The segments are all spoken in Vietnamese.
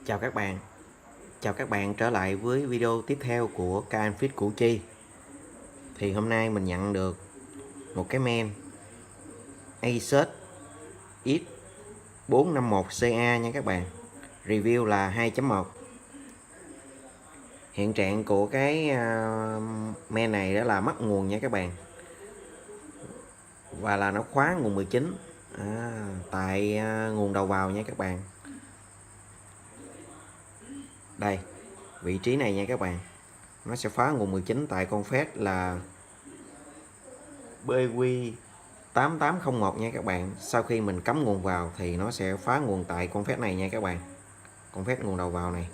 Chào các bạn. Chào các bạn trở lại với video tiếp theo của Canfit Củ Chi. Thì hôm nay mình nhận được một cái mail Asus X451CA nha các bạn. Review là 2.1. Hiện trạng của cái mail này đó là mất nguồn nha các bạn. Và là nó khóa nguồn 19 tại nguồn đầu vào nha các bạn. Đây, vị trí này nha các bạn. Nó sẽ phá nguồn 19 tại con phép là BQ8801 nha các bạn. Sau khi mình cắm nguồn vào thì nó sẽ phá nguồn tại con phép này nha các bạn. Con phép nguồn đầu vào này.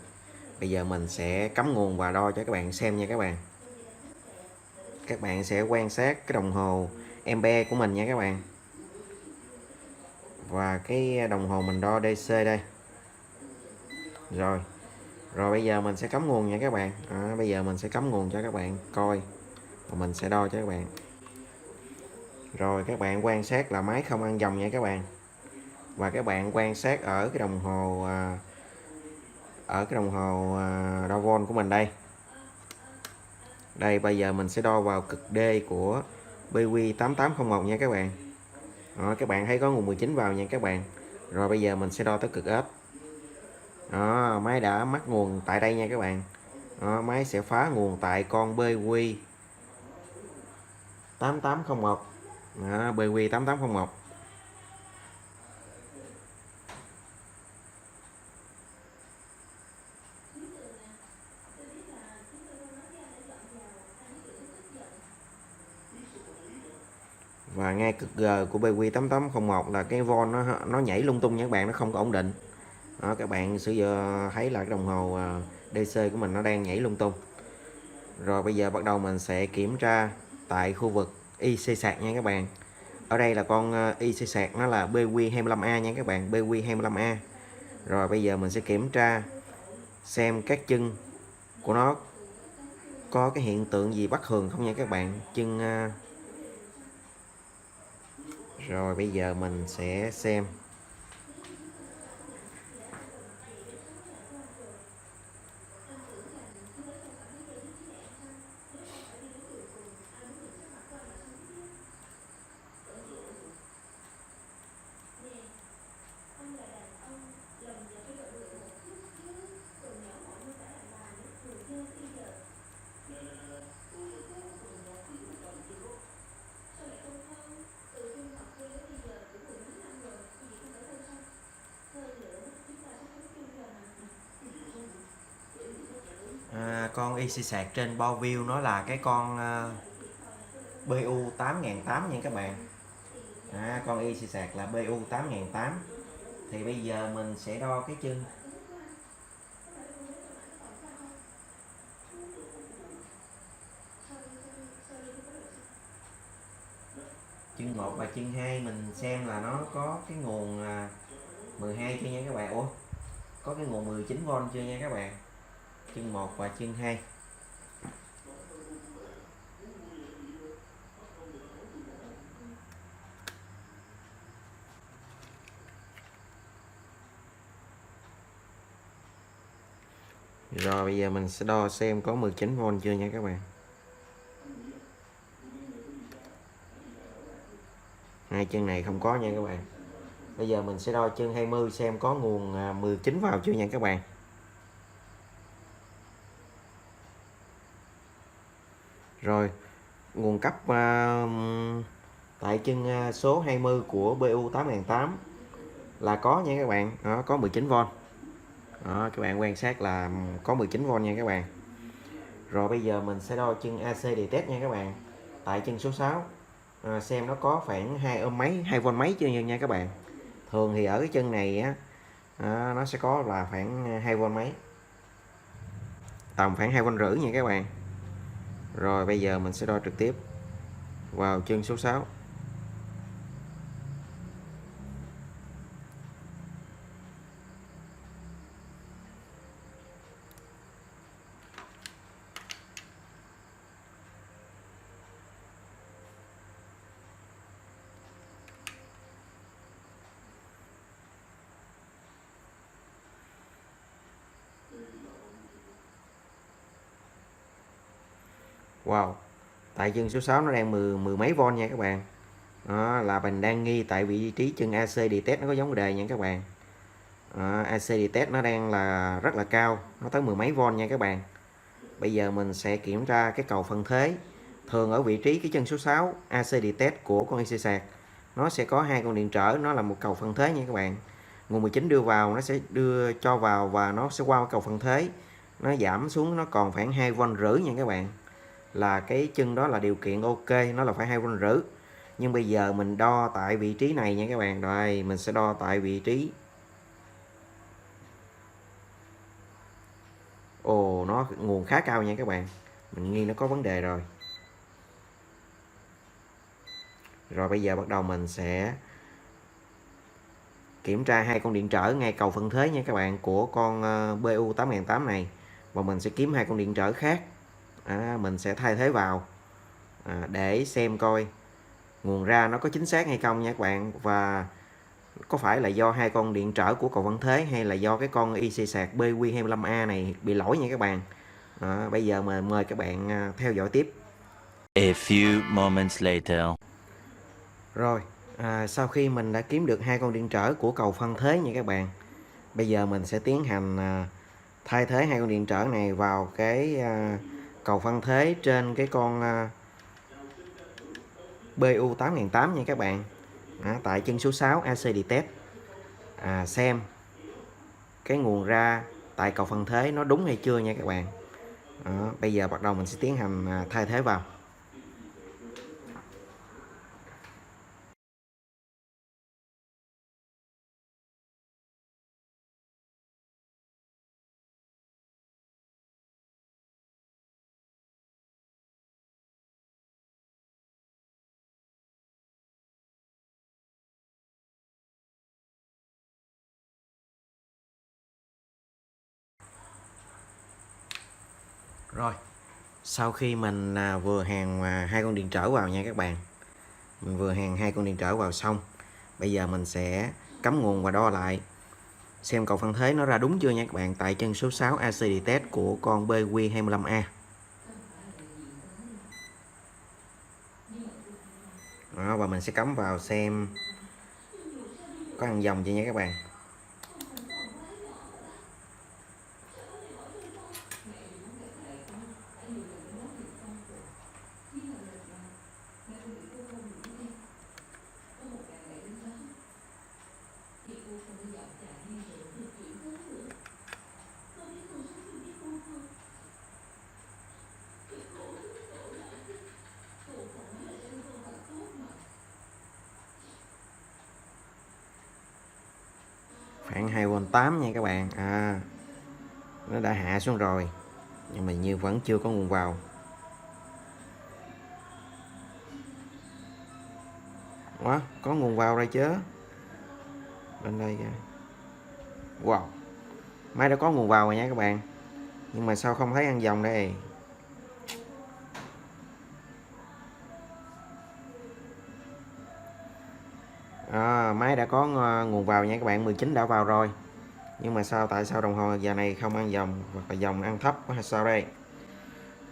Bây giờ mình sẽ cắm nguồn và đo cho các bạn xem nha các bạn. Các bạn sẽ quan sát cái đồng hồ Ampe của mình nha các bạn. Và cái đồng hồ mình đo DC đây. Rồi bây giờ mình sẽ cắm nguồn nha các bạn. Bây giờ mình sẽ cắm nguồn cho các bạn coi. Và mình sẽ đo cho các bạn. Rồi các bạn quan sát là máy không ăn dòng nha các bạn. Và các bạn quan sát ở cái đồng hồ đo volt của mình đây. Đây, bây giờ mình sẽ đo vào cực D của BQ8801 nha các bạn. Đó, các bạn thấy có nguồn 19 vào nha các bạn. Rồi bây giờ mình sẽ đo tới cực S. Đó, máy đã mất nguồn tại đây nha các bạn. Đó, máy sẽ phá nguồn tại con BQ8801. Đó, BQ8801. Và ngay cực G của BQ8801 là cái von nó nhảy lung tung nha các bạn, nó không có ổn định. Đó, các bạn sử dụng thấy là cái đồng hồ DC của mình nó đang nhảy lung tung. Rồi bây giờ bắt đầu mình sẽ kiểm tra tại khu vực IC sạc nha các bạn. Ở đây là con IC sạc nó là BQ25A nha các bạn, BQ25A. Rồi bây giờ mình sẽ kiểm tra xem các chân của nó có cái hiện tượng gì bất thường không nha các bạn. Rồi bây giờ mình sẽ xem. Con IC sạc trên bo view nó là cái con BU8008 nha các bạn. Con IC sạc là BU8008. Thì bây giờ mình sẽ đo cái chân. Chân 1 và chân 2 mình xem là nó có cái nguồn 12 chưa nha các bạn. Có cái nguồn 19V chưa nha các bạn. Chân 1 và chân 2. Rồi bây giờ mình sẽ đo xem có 19V chưa nha các bạn. Hai chân này không có nha các bạn. Bây giờ mình sẽ đo chân 20 xem có nguồn 19 vào chưa nha các bạn. Rồi nguồn cấp tại chân số 20 của BU8008 là có nha các bạn. Đó, có 19V. Đó, các bạn quan sát là có 19V nha các bạn. Rồi bây giờ mình sẽ đo chân AC detect nha các bạn. Tại chân số 6 xem nó có khoảng 2V mấy chưa nha các bạn. Thường thì ở cái chân này á nó sẽ có là khoảng 2V mấy. Tầm khoảng 2V rưỡi nha các bạn. Rồi bây giờ mình sẽ đo trực tiếp vào chân số 6. Wow, tại chân số 6 nó đang mười mấy von nha các bạn. Đó, là mình đang nghi tại vị trí chân AC detect nó có giống đề nha các bạn. AC detect nó đang là rất là cao, nó tới mười mấy von nha các bạn. Bây giờ mình sẽ kiểm tra cái cầu phân thế. Thường ở vị trí cái chân số 6 AC detect của con IC sạc nó sẽ có hai con điện trở, nó là một cầu phân thế nha các bạn. Nguồn 19 đưa vào nó sẽ đưa cho vào và nó sẽ qua cái cầu phân thế, nó giảm xuống nó còn khoảng 2V rưỡi nha các bạn. Là cái chân đó là điều kiện ok, nó là phải 2V rưỡi. Nhưng bây giờ mình đo tại vị trí này nha các bạn. Rồi mình sẽ đo tại vị trí. Ồ, nó nguồn khá cao nha các bạn. Mình nghi nó có vấn đề rồi. Rồi bây giờ bắt đầu mình sẽ kiểm tra hai con điện trở ngay cầu phân thế nha các bạn, của con BU 8008 này. Và mình sẽ kiếm hai con điện trở khác. Mình sẽ thay thế vào để xem coi nguồn ra nó có chính xác hay không nha các bạn. Và có phải là do hai con điện trở của cầu phân thế hay là do cái con IC sạc BQ25A này bị lỗi nha các bạn. Bây giờ mời các bạn theo dõi tiếp. A few moments later. Rồi, sau khi mình đã kiếm được hai con điện trở của cầu phân thế nha các bạn, bây giờ mình sẽ tiến hành thay thế hai con điện trở này vào cái cầu phân thế trên cái con BU 8008 nha các bạn. Tại chân số 6 AC detect, xem cái nguồn ra tại cầu phân thế nó đúng hay chưa nha các bạn. Bây giờ bắt đầu mình sẽ tiến hành thay thế vào. Rồi, sau khi mình vừa hàn hai con điện trở vào nha các bạn, mình vừa hàn hai con điện trở vào xong, bây giờ mình sẽ cắm nguồn và đo lại xem cầu phân thế nó ra đúng chưa nha các bạn, tại chân số 6 AC detect của con BQ25A. Và mình sẽ cắm vào xem có ăn dòng chưa nha các bạn. Khoảng 2V8 nha các bạn. Nó đã hạ xuống rồi nhưng mà như vẫn chưa có nguồn vào. Có nguồn vào rồi chứ. Bên đây kìa. Wow, máy đã có nguồn vào rồi nha các bạn, nhưng mà sao không thấy ăn dòng đây. Máy đã có nguồn vào nha các bạn, 19 đã vào rồi, nhưng mà tại sao đồng hồ giờ này không ăn dòng hoặc là dòng ăn thấp hay sao đây.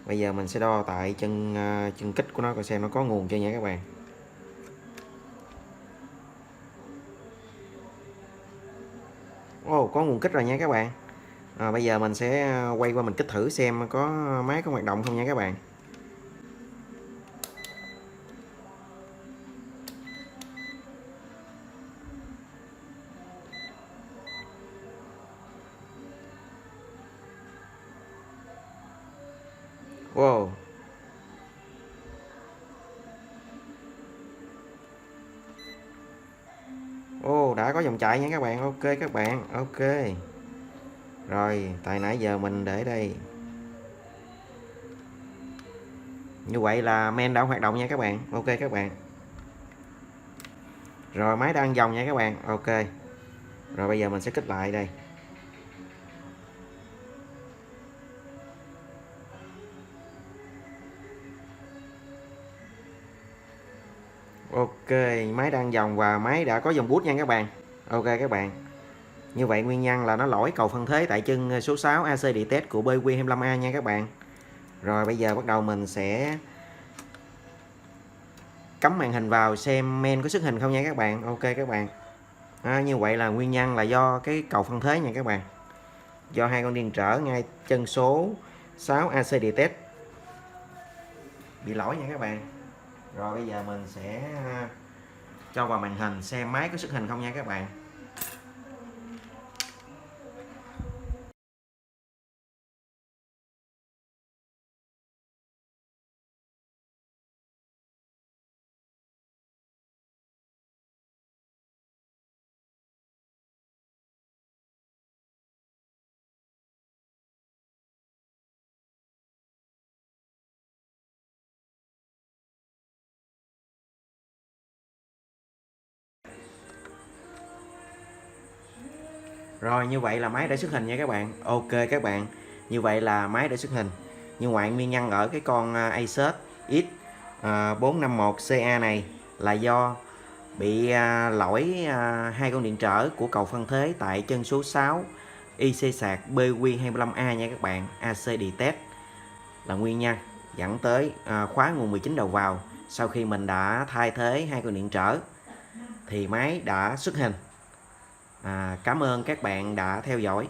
Bây giờ mình sẽ đo tại chân kích của nó coi xem nó có nguồn chưa nha các bạn. Có nguồn kích rồi nha các bạn. Bây giờ mình sẽ quay qua mình kích thử xem có máy có hoạt động không nha các bạn. Wow, đã có dòng chạy nha các bạn. Ok các bạn, ok. Rồi, tại nãy giờ mình để đây. Như vậy là main đã hoạt động nha các bạn. Ok các bạn. Rồi máy đang dòng nha các bạn. Ok. Rồi bây giờ mình sẽ kích lại đây. Ok, máy đang dòng và máy đã có dòng bút nha các bạn. Ok các bạn. Như vậy nguyên nhân là nó lỗi cầu phân thế tại chân số 6 AC detect của BQ25A nha các bạn. Rồi bây giờ bắt đầu mình sẽ cắm màn hình vào xem main có xuất hình không nha các bạn. Ok các bạn. Như vậy là nguyên nhân là do cái cầu phân thế nha các bạn. Do hai con điện trở ngay chân số 6 AC Detect bị lỗi nha các bạn. Rồi bây giờ mình sẽ cho vào màn hình xem máy có xuất hình không nha các bạn. Rồi như vậy là máy đã xuất hình nha các bạn. Ok các bạn. Như vậy là máy đã xuất hình. Nhưng ngoại nguyên nhân ở cái con Asus X451CA này là do bị lỗi hai con điện trở của cầu phân thế tại chân số 6 IC sạc BQ25A nha các bạn. AC Detect là nguyên nhân dẫn tới khóa nguồn 19 đầu vào. Sau khi mình đã thay thế hai con điện trở thì máy đã xuất hình. Cảm ơn các bạn đã theo dõi.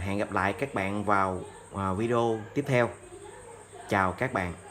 Hẹn gặp lại các bạn vào video tiếp theo. Chào các bạn.